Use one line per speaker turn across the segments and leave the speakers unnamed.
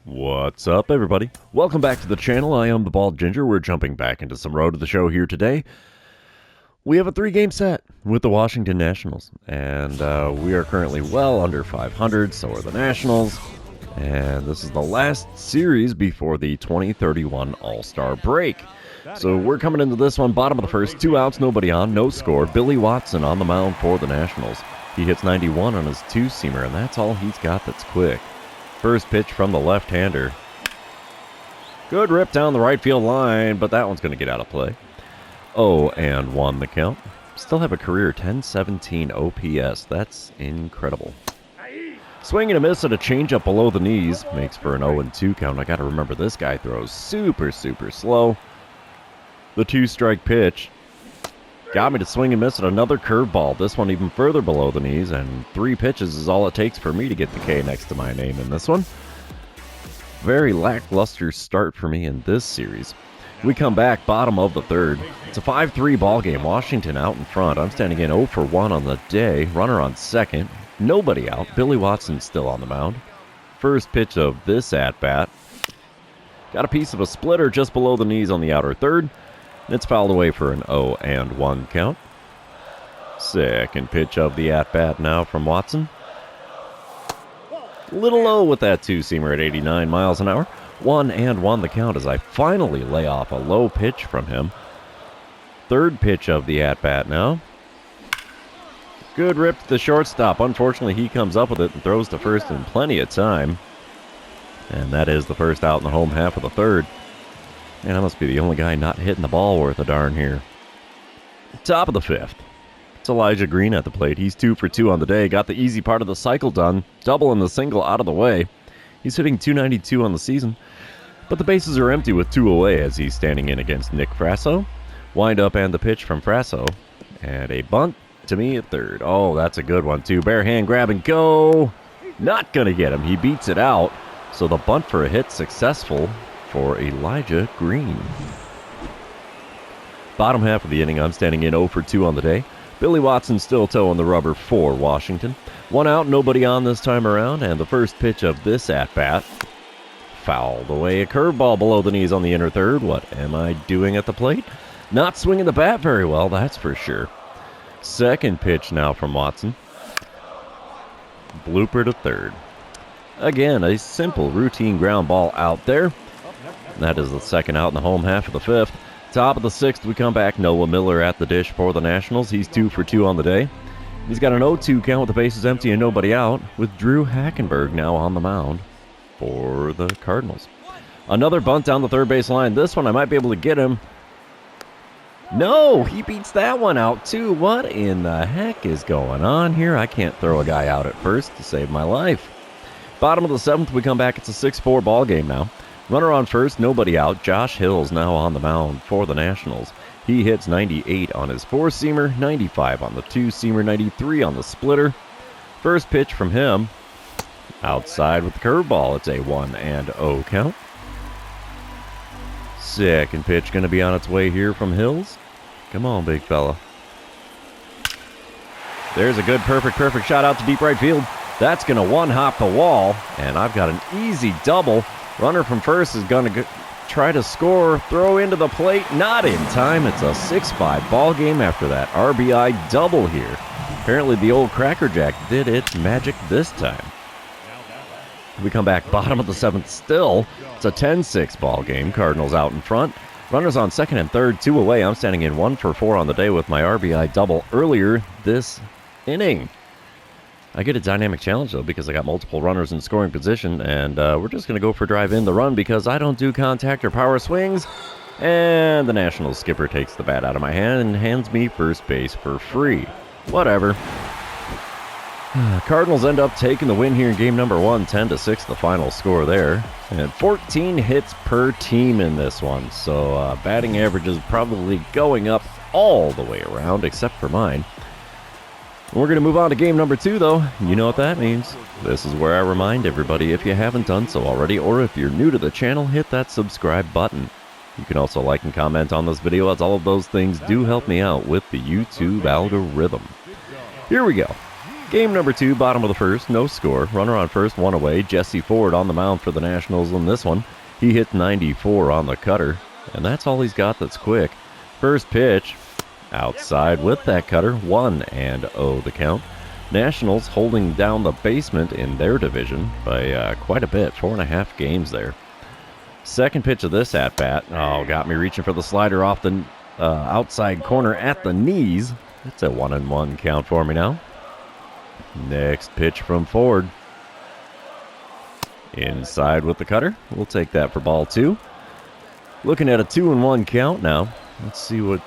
What's up, everybody? Welcome back to the channel. I am the Bald Ginger. We're jumping back into some Road to the Show here today. We have a 3-game set with the Washington Nationals, and we are currently well under 500, so are the Nationals, and this is the last series before the 2031 All-Star break. So we're coming into this one, bottom of the first, 2 outs, nobody on, no score. Billy Watson on the mound for the Nationals. He hits 91 on his 2-seamer, and that's all he's got that's quick. First pitch from the left-hander. Good rip down the right field line, but that one's going to get out of play. 0-1 the count. Still have a career 1017 OPS. That's incredible. Swing and a miss at a changeup below the knees. Makes for an 0-2 count. I got to remember this guy throws super slow. The 2-strike pitch. Got me to swing and miss at another curveball. This one even further below the knees, and 3 pitches is all it takes for me to get the K next to my name in this one. Very lackluster start for me in this series. We come back, bottom of the third. It's a 5-3 ball game. Washington out in front. I'm standing in 0 for 1 on the day. Runner on second. Nobody out. Billy Watson still on the mound. First pitch of this at-bat. Got a piece of a splitter just below the knees on the outer third. It's fouled away for an 0-1 count. Second pitch of the at-bat now from Watson. Little low with that 2-seamer at 89 miles an hour. 1-1 the count as I finally lay off a low pitch from him. Third pitch of the at-bat now. Good rip to the shortstop. Unfortunately, he comes up with it and throws to first in plenty of time. And that is the first out in the home half of the third. And I must be the only guy not hitting the ball worth a darn here. Top of the fifth. It's Elijah Green at the plate. He's 2 for 2 on the day. Got the easy part of the cycle done. Double and the single out of the way. He's hitting .292 on the season. But the bases are empty with 2 away as he's standing in against Nick Frasso. Wind up and the pitch from Frasso. And a bunt to me at third. Oh, that's a good one too. Bare hand grab and go. Not going to get him. He beats it out. So the bunt for a hit successful for Elijah Green. Bottom half of the inning, I'm standing in 0 for 2 on the day. Billy Watson still toeing the rubber for Washington. 1 out, nobody on this time around, and the first pitch of this at-bat fouled away. A curveball below the knees on the inner third. What am I doing at the plate? Not swinging the bat very well, that's for sure. Second pitch now from Watson. Blooper to third. Again, a simple routine ground ball out there. That is the second out in the home half of the fifth. Top of the sixth, we come back. Noah Miller at the dish for the Nationals. He's 2 for 2 on the day. He's got an 0-2 count with the bases empty and nobody out, with Drew Hackenberg now on the mound for the Cardinals. Another bunt down the third base line. This one I might be able to get him. No, he beats that one out too. What in the heck is going on here? I can't throw a guy out at first to save my life. Bottom of the seventh, we come back. It's a 6-4 ball game now. Runner on first, nobody out. Josh Hill's now on the mound for the Nationals. He hits 98 on his 4-seamer, 95 on the 2-seamer, 93 on the splitter. First pitch from him, outside with the curveball. It's a 1-0 count. Second pitch going to be on its way here from Hills. Come on, big fella. There's a good, perfect shot out to deep right field. That's going to one-hop the wall, and I've got an easy double. Runner from first is going to try to score, throw into the plate, not in time. It's a 6-5 ball game after that RBI double here. Apparently the old Cracker Jack did its magic this time. We come back bottom of the seventh still. It's a 10-6 ball game. Cardinals out in front. Runners on second and third, 2 away. I'm standing in 1 for 4 on the day with my RBI double earlier this inning. I get a dynamic challenge, though, because I got multiple runners in scoring position, and we're just going to go for drive in the run because I don't do contact or power swings. And the Nationals skipper takes the bat out of my hand and hands me first base for free. Whatever. Cardinals end up taking the win here in game number 1, 10-6, the final score there. And 14 hits per team in this one, so batting average is probably going up all the way around, except for mine. We're going to move on to game number 2, though. You know what that means. This is where I remind everybody, if you haven't done so already, or if you're new to the channel, hit that subscribe button. You can also like and comment on this video, as all of those things do help me out with the YouTube algorithm. Here we go. Game number 2, bottom of the first, no score. Runner on first, one away. Jesse Ford on the mound for the Nationals in this one. He hit 94 on the cutter, and that's all he's got that's quick. First pitch, outside with that cutter, 1-0 the count. Nationals holding down the basement in their division by quite a bit, 4.5 games there. Second pitch of this at-bat, got me reaching for the slider off the outside corner at the knees. It's a 1-1 count for me now. Next pitch from Ford. Inside with the cutter. We'll take that for ball 2. Looking at a 2-1 count now. Let's see what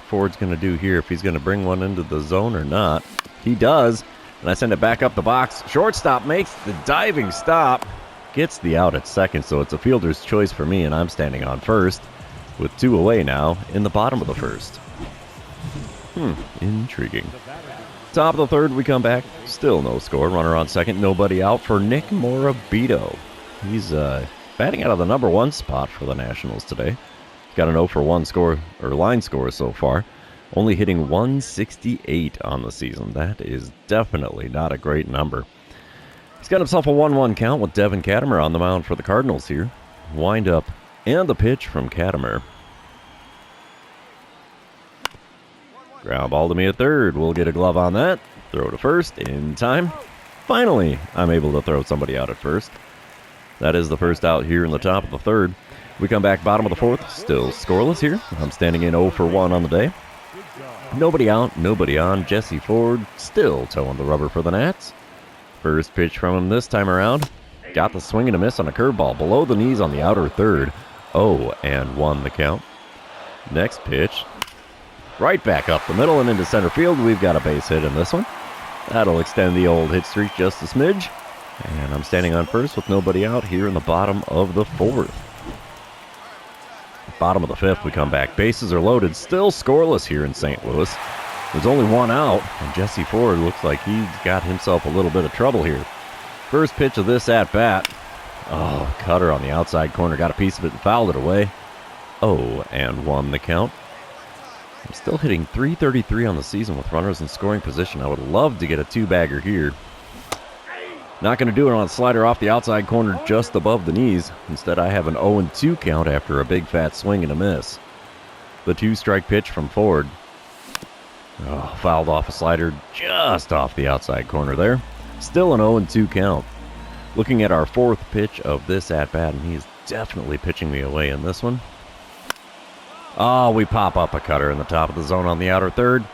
Ford's going to do here, if he's going to bring one into the zone or not. He does, and I send it back up the box. Shortstop makes the diving stop. Gets the out at second, so it's a fielder's choice for me, and I'm standing on first with 2 away now in the bottom of the first. Intriguing. Top of the third, we come back. Still no score. Runner on second. Nobody out for Nick Morabito. He's batting out of the number 1 spot for the Nationals today. He's got an 0-for-1 score, or line score so far. Only hitting 168 on the season. That is definitely not a great number. He's got himself a 1-1 count with Devin Katimer on the mound for the Cardinals here. Wind up and the pitch from Katimer. Ground ball to me at third. We'll get a glove on that. Throw to first in time. Finally, I'm able to throw somebody out at first. That is the first out here in the top of the third. We come back bottom of the fourth. Still scoreless here. I'm standing in 0-for-1 on the day. Nobody out, nobody on. Jesse Ford still towing the rubber for the Nats. First pitch from him this time around. Got the swing and a miss on a curveball below the knees on the outer third. 0-1 the count. Next pitch. Right back up the middle and into center field. We've got a base hit in this one. That'll extend the old hit streak just a smidge. And I'm standing on first with nobody out here in the bottom of the fourth. Bottom of the fifth, we come back. Bases are loaded. Still scoreless here in St. Louis. There's only one out, and Jesse Ford looks like he's got himself a little bit of trouble here. First pitch of this at-bat. Cutter on the outside corner. Got a piece of it and fouled it away. 0-1 the count. I'm still hitting .333 on the season with runners in scoring position. I would love to get a 2-bagger here. Not going to do it on a slider off the outside corner just above the knees. Instead, I have an 0-2 count after a big fat swing and a miss. The 2-strike pitch from Ford. Fouled off a slider just off the outside corner there. Still an 0-2 count. Looking at our fourth pitch of this at-bat, and he's definitely pitching me away in this one. We pop up a cutter in the top of the zone on the outer third.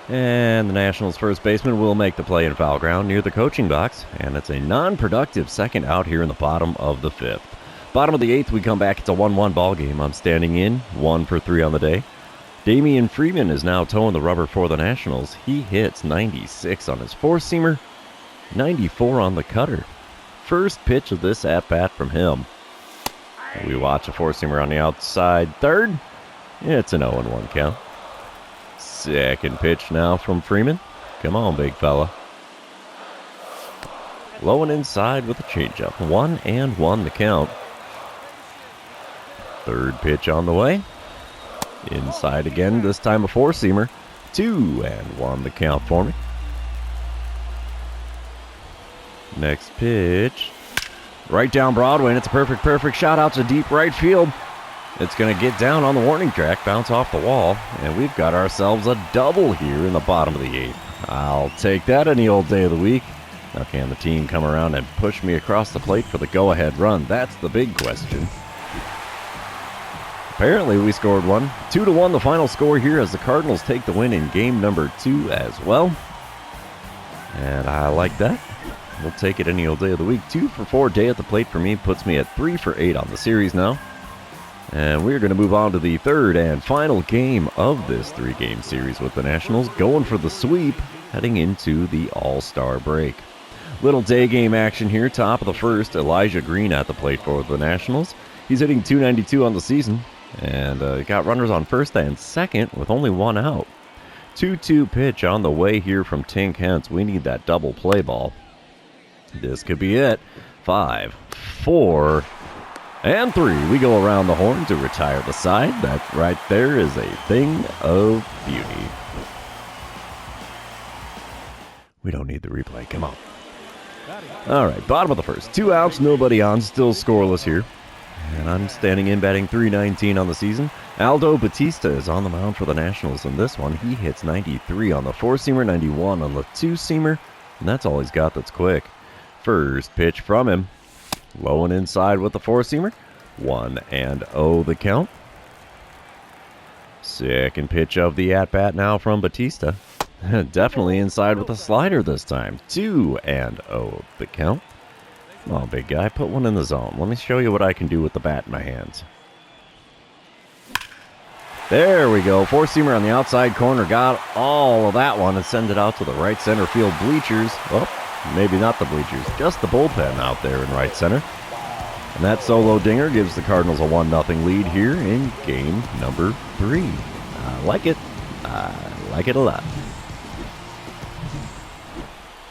And the Nationals' first baseman will make the play in foul ground near the coaching box. And it's a non-productive second out here in the bottom of the fifth. Bottom of the eighth, we come back. It's a 1-1 ball game. I'm standing in, 1 for 3 on the day. Damian Freeman is now towing the rubber for the Nationals. He hits 96 on his four-seamer, 94 on the cutter. First pitch of this at-bat from him. We watch a four-seamer on the outside third. It's an 0-1 count. Second pitch now from Freeman. Come on, big fella. Low and inside with a changeup. 1-1 the count. Third pitch on the way. Inside again, this time a four-seamer. 2-1 the count for me. Next pitch. Right down Broadway, and it's a perfect shot out to deep right field. It's going to get down on the warning track, bounce off the wall, and we've got ourselves a double here in the bottom of the eighth. I'll take that any old day of the week. Now can the team come around and push me across the plate for the go-ahead run? That's the big question. Apparently we scored one. 2-1 the final score here as the Cardinals take the win in game number 2 as well. And I like that. We'll take it any old day of the week. 2 for 4 day at the plate for me puts me at 3 for 8 on the series now. And we're going to move on to the third and final game of this 3-game series with the Nationals, going for the sweep, heading into the All-Star break. Little day game action here, top of the first. Elijah Green at the plate for the Nationals. He's hitting .292 on the season, and got runners on first and second with only one out. 2-2 pitch on the way here from Tink Hence. We need that double play ball. This could be it. 5, 4, and 3. We go around the horn to retire the side. That right there is a thing of beauty. We don't need the replay. Come on. All right, bottom of the first. 2 outs, nobody on, still scoreless here. And I'm standing in batting .319 on the season. Aldo Batista is on the mound for the Nationals in this one. He hits 93 on the 4-seamer, 91 on the 2-seamer, and that's all he's got that's quick. First pitch from him. Low and inside with the 4-seamer. 1-0 the count. Second pitch of the at-bat now from Batista. Definitely inside with a slider this time. 2-0 the count. Come on, big guy. Put one in the zone. Let me show you what I can do with the bat in my hands. There we go. 4-seamer on the outside corner. Got all of that one and send it out to the right center field bleachers. Well, maybe not the bleachers. Just the bullpen out there in right center. And that solo dinger gives the Cardinals a 1-0 lead here in game number 3. I like it. I like it a lot.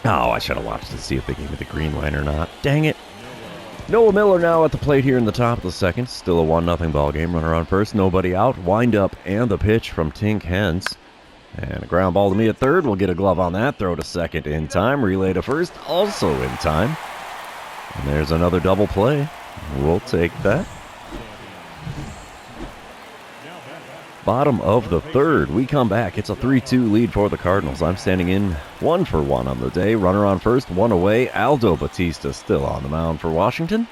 Oh, I should have watched to see if they gave me the green line or not. Dang it. Noah Miller now at the plate here in the top of the second. Still a 1-0 ball game. Runner on first, nobody out. Wind up and the pitch from Tink Hens. And a ground ball to me at third. We'll get a glove on that. Throw to second in time. Relay to first, also in time. And there's another double play. We'll take that. Bottom of the third, we come back. It's a 3-2 lead for the Cardinals. I'm standing in 1 for 1 on the day. Runner on first, 1 away. Aldo Batista still on the mound for Washington.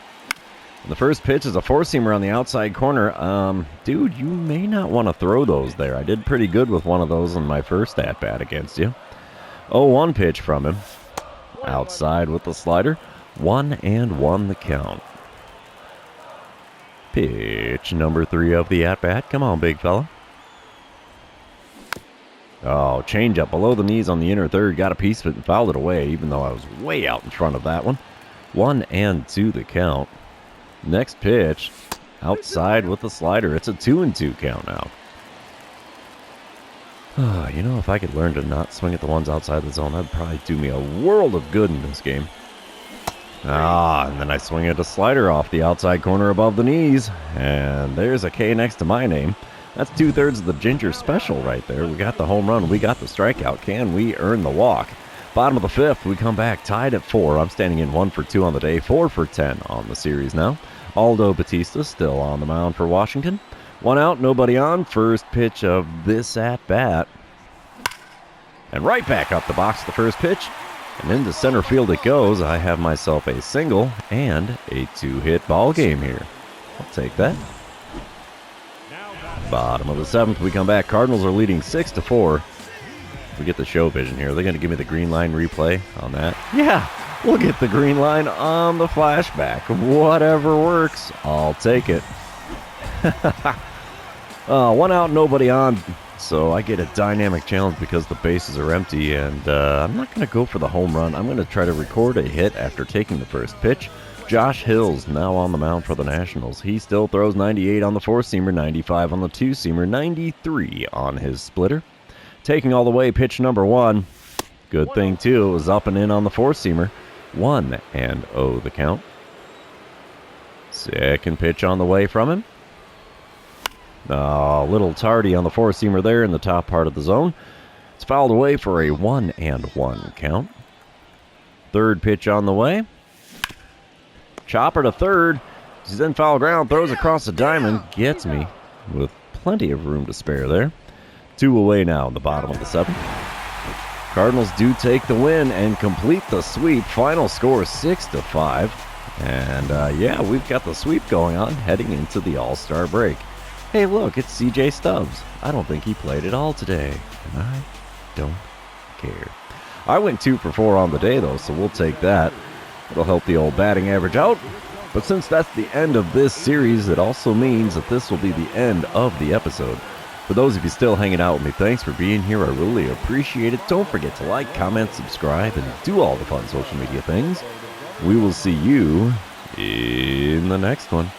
And the first pitch is a 4-seamer on the outside corner. Dude, you may not want to throw those there. I did pretty good with one of those in my first at-bat against you. 0-1 pitch from him. Outside with the slider. 1-1 the count. Pitch number 3 of the at-bat. Come on, big fella. Oh, changeup below the knees on the inner third. Got a piece of it and fouled it away, even though I was way out in front of that one. 1-2 the count. Next pitch, outside with the slider. It's a 2-2 count now. You know, if I could learn to not swing at the ones outside the zone, that'd probably do me a world of good in this game. And then I swing at a slider off the outside corner above the knees. And there's a K next to my name. That's 2/3 of the Ginger special right there. We got the home run. We got the strikeout. Can we earn the walk? Bottom of the fifth, we come back tied at 4. I'm standing in 1 for 2 on the day, 4 for 10 on the series now. Aldo Batista still on the mound for Washington. 1 out, nobody on. First pitch of this at-bat. And right back up the box, the first pitch. And into center field it goes. I have myself a single and a 2-hit ball game here. I'll take that. Bottom of the 7th, we come back. Cardinals are leading 6-4. We get the show vision here. Are they going to give me the green line replay on that? Yeah, we'll get the green line on the flashback. Whatever works, I'll take it. 1 out, nobody on. So I get a dynamic challenge because the bases are empty, and I'm not going to go for the home run. I'm going to try to record a hit after taking the first pitch. Josh Hill's now on the mound for the Nationals. He still throws 98 on the 4-seamer, 95 on the 2-seamer, 93 on his splitter. Taking all the way, pitch number 1. Good thing, too, it was up and in on the 4-seamer. 1-0 the count. Second pitch on the way from him. A little tardy on the 4-seamer there in the top part of the zone. It's fouled away for a 1-1 count. Third pitch on the way. Chopper to third. He's in foul ground, throws across the diamond, gets me with plenty of room to spare there. 2 away now in the bottom of the 7th. Cardinals do take the win and complete the sweep. Final score 6-5. And yeah, we've got the sweep going on heading into the All-Star break. Hey, look, it's CJ Stubbs. I don't think he played at all today, and I don't care. I went 2 for 4 on the day, though, so we'll take that. It'll help the old batting average out. But since that's the end of this series, it also means that this will be the end of the episode. For those of you still hanging out with me, thanks for being here. I really appreciate it. Don't forget to like, comment, subscribe, and do all the fun social media things. We will see you in the next one.